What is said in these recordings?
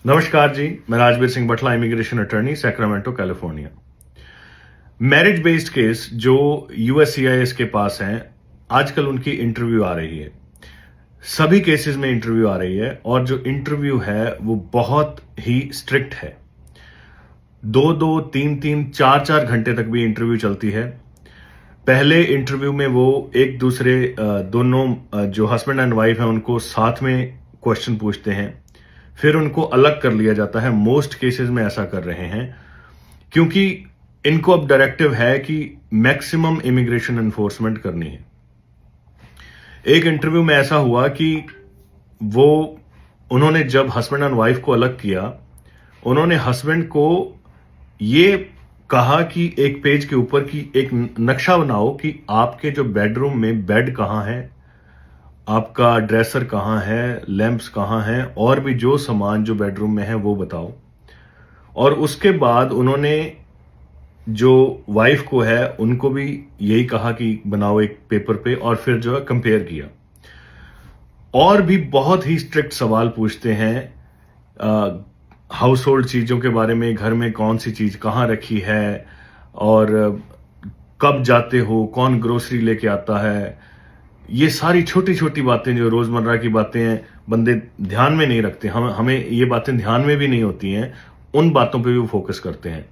नमस्कार जी, मैं Rajveer Singh Batla, immigration attorney, Sacramento, California. Marriage based case जो यूएससीआईएस के पास हैं, आजकल उनकी इंटरव्यू आ रही है। सभी केसेस में इंटरव्यू आ रही है और जो इंटरव्यू है वो बहुत ही स्ट्रिक्ट है। 2-2, 3-3, 4-4 घंटे तक भी इंटरव्यू चलती है। पहले इंटरव्यू में वो एक दूसरे दोनों जो हस्बैंड एंड वाइफ है उनको साथ में क्वेश्चन पूछते हैं, फिर उनको अलग कर लिया जाता है। मोस्ट केसेस में ऐसा कर रहे हैं क्योंकि इनको अब डायरेक्टिव है कि मैक्सिमम इमिग्रेशन एनफोर्समेंट करनी है। एक इंटरव्यू में ऐसा हुआ कि उन्होंने जब हस्बैंड एंड वाइफ को अलग किया, उन्होंने हस्बैंड को ये कहा कि एक पेज के ऊपर की एक नक्शा बनाओ कि आपके जो बेडरूम में बेड कहां है, आपका ड्रेसर कहां है, लैंप्स कहां हैं, और भी जो सामान जो बेडरूम में है वो बताओ। और उसके बाद उन्होंने जो वाइफ को है उनको भी यही कहा कि बनाओ एक पेपर पे, और फिर जो है कंपेयर किया। और भी बहुत ही स्ट्रिक्ट सवाल पूछते हैं हाउस होल्ड चीजों के बारे में, घर में कौन सी चीज कहां रखी है, और कब जाते हो, कौन ग्रोसरी लेके आता है। ये सारी छोटी छोटी बातें जो रोजमर्रा की बातें हैं, बंदे ध्यान में नहीं रखते। हमें ये बातें ध्यान में भी नहीं होती हैं, उन बातों पे भी वो फोकस करते हैं।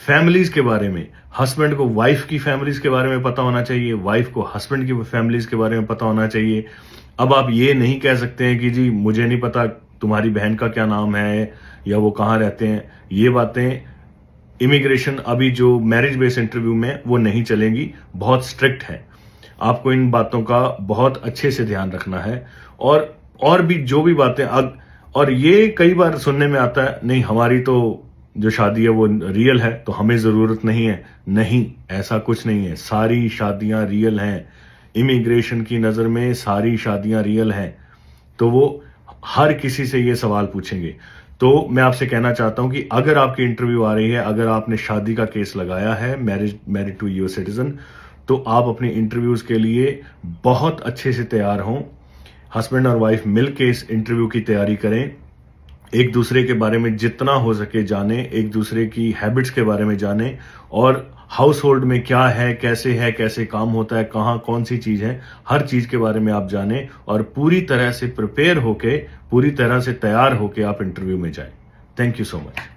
फैमिलीज के बारे में, हस्बैंड को वाइफ की फैमिलीज के बारे में पता होना चाहिए, वाइफ को हस्बैंड की फैमिलीज के बारे में पता होना चाहिए। अब आप ये नहीं कह सकते हैं कि जी मुझे नहीं पता तुम्हारी बहन का क्या नाम है या वो कहाँ रहते हैं। ये बातें इमिग्रेशन अभी जो मैरिज बेस्ड इंटरव्यू में वो नहीं चलेंगी, बहुत स्ट्रिक्ट है। आपको इन बातों का बहुत अच्छे से ध्यान रखना है। और भी जो भी बातें और ये कई बार सुनने में आता है, नहीं हमारी तो जो शादी है वो रियल है तो हमें जरूरत नहीं है। नहीं, ऐसा कुछ नहीं है। सारी शादियां रियल हैं। इमिग्रेशन की नजर में सारी शादियां रियल हैं। तो वो हर किसी से ये सवाल पूछेंगे। तो मैं आपसे कहना चाहता हूं कि अगर आपकी इंटरव्यू आ रही है, अगर आपने शादी का केस लगाया है, मैरिड टू यूएस सिटीजन, तो आप अपने इंटरव्यूज के लिए बहुत अच्छे से तैयार हों। हस्बैंड और वाइफ मिलकर इस इंटरव्यू की तैयारी करें। एक दूसरे के बारे में जितना हो सके जाने, एक दूसरे की हैबिट्स के बारे में जाने, और हाउस होल्ड में क्या है, कैसे काम होता है, कहाँ कौन सी चीज है, हर चीज के बारे में आप जाने, और पूरी तरह से प्रिपेयर होके, पूरी तरह से तैयार होके आप इंटरव्यू में जाएं। Thank you so much.